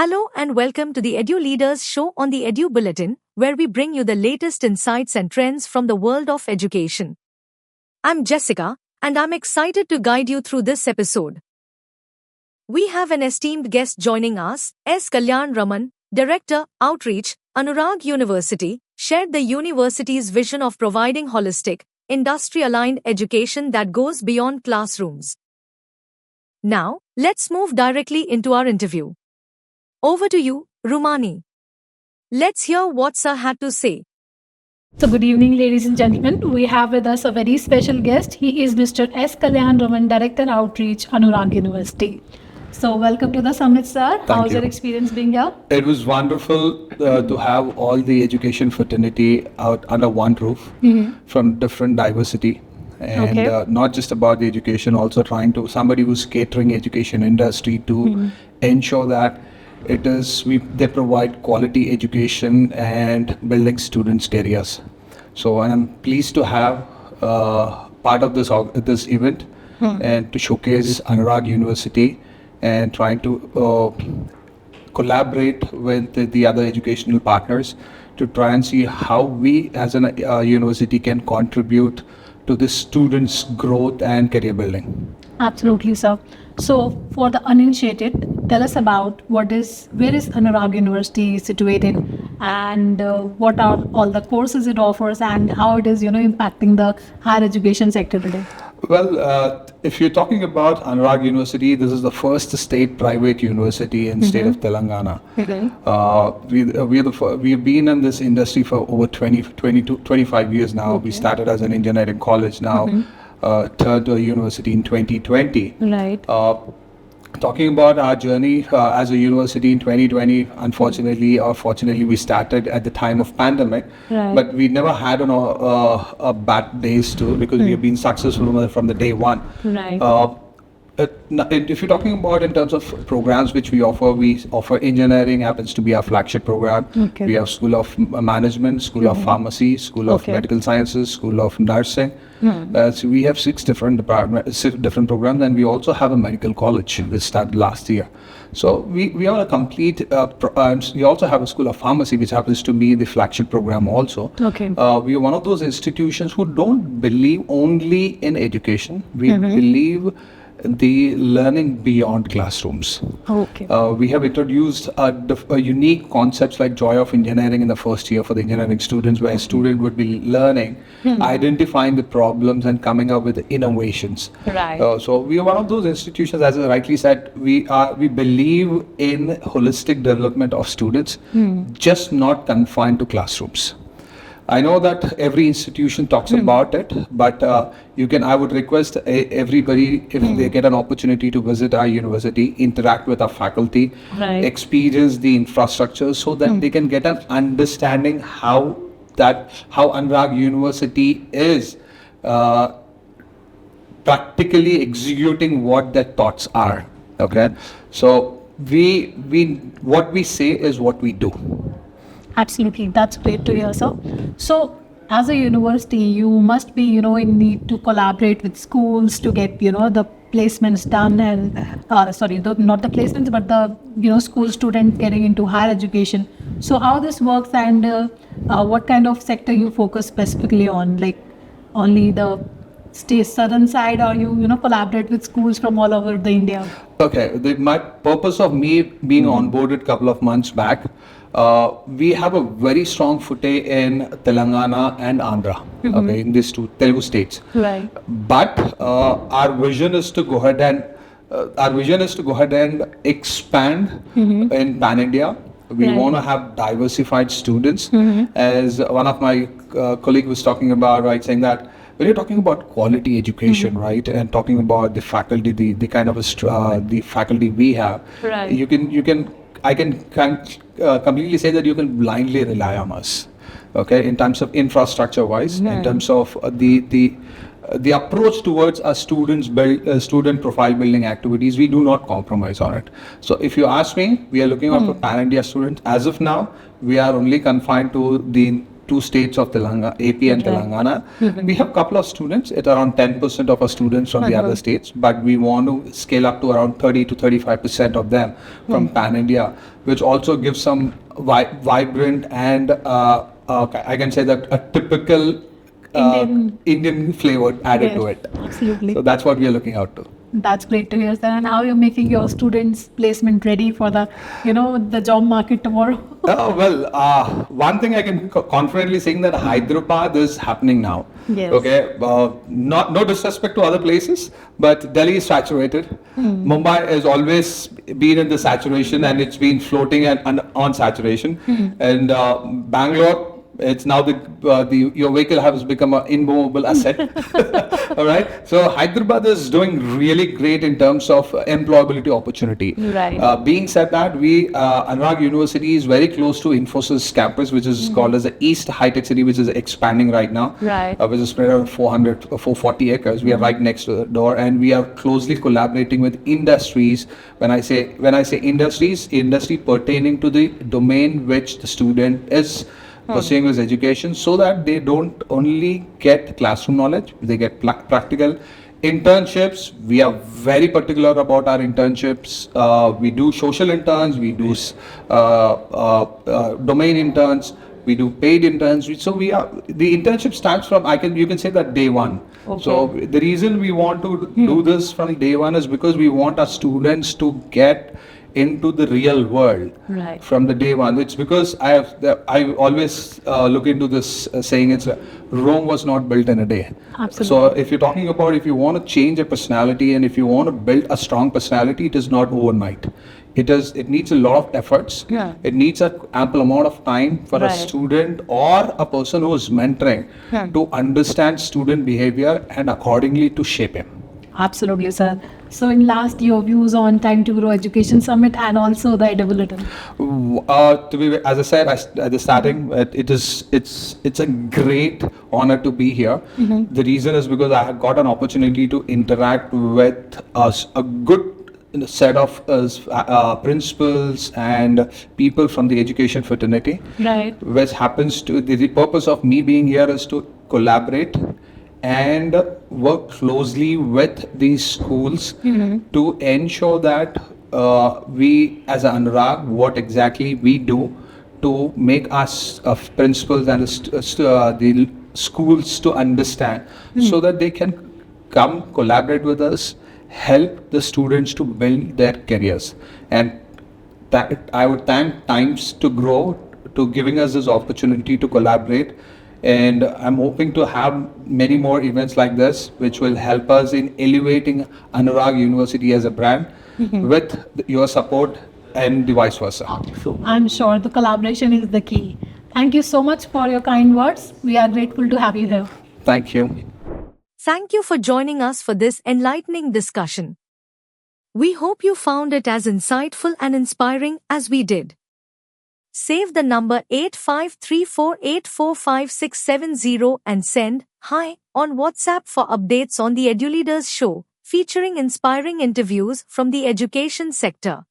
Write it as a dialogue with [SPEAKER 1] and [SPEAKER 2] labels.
[SPEAKER 1] Hello and welcome to the Edu-Leaders Show on the Edu Bulletin, where we bring you the latest insights and trends from the world of education. I'm Jessica, and I'm excited to guide you through this episode. We have an esteemed guest joining us. S Kalyan Raman, Director, Outreach, Anurag University, shared the university's vision of providing holistic, industry-aligned education that goes beyond classrooms. Now, let's move directly into our interview. Over to you, Rumani. Let's hear what Sir had to say.
[SPEAKER 2] So good evening, ladies and gentlemen. We have with us a very special guest. He is Mr. S Kalyan Raman, Director Outreach, Anurag University. So welcome to the summit, sir. How's your experience being here?
[SPEAKER 3] It was wonderful to have all the education fraternity out under one roof from different diversity. And not just about the education, also trying to somebody who's catering education industry to ensure that they provide quality education and building students' careers. So I'm pleased to have part of this event and to showcase Anurag University and trying to collaborate with the other educational partners to try and see how we as a university can contribute to the students' growth and career building.
[SPEAKER 2] Absolutely, sir. So, for the uninitiated, tell us about where is Anurag University situated, and what are all the courses it offers, and how it is, impacting the higher education sector today.
[SPEAKER 3] Well, if you're talking about Anurag University, this is the first state private university in state of Telangana. We've been in this industry for over 25 years now. We started as an engineering college now. Turned to a university in 2020.
[SPEAKER 2] Right.
[SPEAKER 3] Talking about our journey as a university in 2020, unfortunately or fortunately, we started at the time of pandemic, but we never had a bad days too, because we have been successful from the day one.
[SPEAKER 2] Right.
[SPEAKER 3] If you're talking about in terms of programs which we offer engineering happens to be our flagship program. We have School of Management, School of Pharmacy, School of Medical Sciences, School of Nursing. So we have six different programs, and we also have a medical college which started last year. So we are a complete, we also have a School of Pharmacy, which happens to be the flagship program also. We are one of those institutions who don't believe only in education. We believe the learning beyond classrooms. We have introduced a unique concepts like Joy of Engineering in the first year for the engineering students, where a student would be learning, identifying the problems and coming up with innovations. So we are one of those institutions, as I rightly said, we believe in holistic development of students, just not confined to classrooms. I know that every institution talks about it, but I would request everybody, if they get an opportunity to visit our university, interact with our faculty, experience the infrastructure, so that they can get an understanding how Anurag University is practically executing what their thoughts are. So what we say is what we do.
[SPEAKER 2] Absolutely, that's great to hear, sir. So, as a university, you must be, in need to collaborate with schools to get, the placements done, and not the placements, but the, school student getting into higher education. So, how this works, and what kind of sector you focus specifically on, like only the state southern side, or you collaborate with schools from all over the India?
[SPEAKER 3] My purpose of me being onboarded a couple of months back, we have a very strong footing in Telangana and Andhra, in these two Telugu states. But our vision is to go ahead and expand in Pan India. We want to have diversified students, as one of my colleague was talking about, saying that when you're talking about quality education, and talking about the faculty, the kind of the faculty we have, I can completely say that you can blindly rely on us, in terms of infrastructure wise, in terms of the approach towards our student profile building activities. We do not compromise on it. So if you ask me, we are looking out for Pan India students. As of now, we are only confined to two states of Telangana, AP and Telangana. We have a couple of students. It's around 10% of our students from the other states, but we want to scale up to around 30 to 35% of them from Pan India, which also gives some vibrant and I can say that a typical Indian flavor added to it.
[SPEAKER 2] Absolutely.
[SPEAKER 3] So that's what we are looking out to.
[SPEAKER 2] That's great to hear, sir. And how you're making your students' placement ready for the, the job market tomorrow?
[SPEAKER 3] One thing I can confidently say that Hyderabad is happening now.
[SPEAKER 2] Yes.
[SPEAKER 3] Okay, no disrespect to other places, but Delhi is saturated. Mumbai has always been in the saturation, and it's been floating on saturation. And Bangalore, it's now your vehicle has become an immovable asset. All right. So Hyderabad is doing really great in terms of employability opportunity.
[SPEAKER 2] Right.
[SPEAKER 3] Being said that, Anurag University is very close to Infosys campus, which is called as the East High Tech City, which is expanding right now.
[SPEAKER 2] Right.
[SPEAKER 3] Which is spread around 440 acres. We are right next to the door, and we are closely collaborating with industries. When I say industries, industry pertaining to the domain which the student is pursuing his education, so that they don't only get classroom knowledge, they get practical internships. We are very particular about our internships. We do social interns, we do domain interns, we do paid interns. So the internship starts from you can say that day one. Okay. So the reason we want to do this from day one is because we want our students to get into the real world from the day one. It's because I always look into this saying, it's Rome was not built in a day.
[SPEAKER 2] Absolutely.
[SPEAKER 3] So if you're talking about, if you want to change a personality and if you want to build a strong personality, it is not overnight. It needs a lot of efforts.
[SPEAKER 2] Yeah.
[SPEAKER 3] It needs an ample amount of time for a student or a person who is mentoring to understand student behavior and accordingly to shape him.
[SPEAKER 2] Absolutely, sir. So in last, your views on Time to Grow Education Summit and also the Edu-Bulletin.
[SPEAKER 3] As I said at the starting, it's a great honor to be here. The reason is because I have got an opportunity to interact with a good set of principals and people from the education fraternity.
[SPEAKER 2] Right.
[SPEAKER 3] Which happens to the purpose of me being here is to collaborate and work closely with these schools to ensure that we as Anurag, what exactly we do to make us principals and the schools to understand so that they can come collaborate with us, help the students to build their careers. And that I would thank Times to Grow to giving us this opportunity to collaborate. And I'm hoping to have many more events like this, which will help us in elevating Anurag University as a brand with your support and the vice versa.
[SPEAKER 2] I'm sure the collaboration is the key. Thank you so much for your kind words. We are grateful to have you here.
[SPEAKER 3] Thank you.
[SPEAKER 1] Thank you for joining us for this enlightening discussion. We hope you found it as insightful and inspiring as we did. Save the number 8534845670 and send "Hi" on WhatsApp for updates on the Edu-Leaders Show, featuring inspiring interviews from the education sector.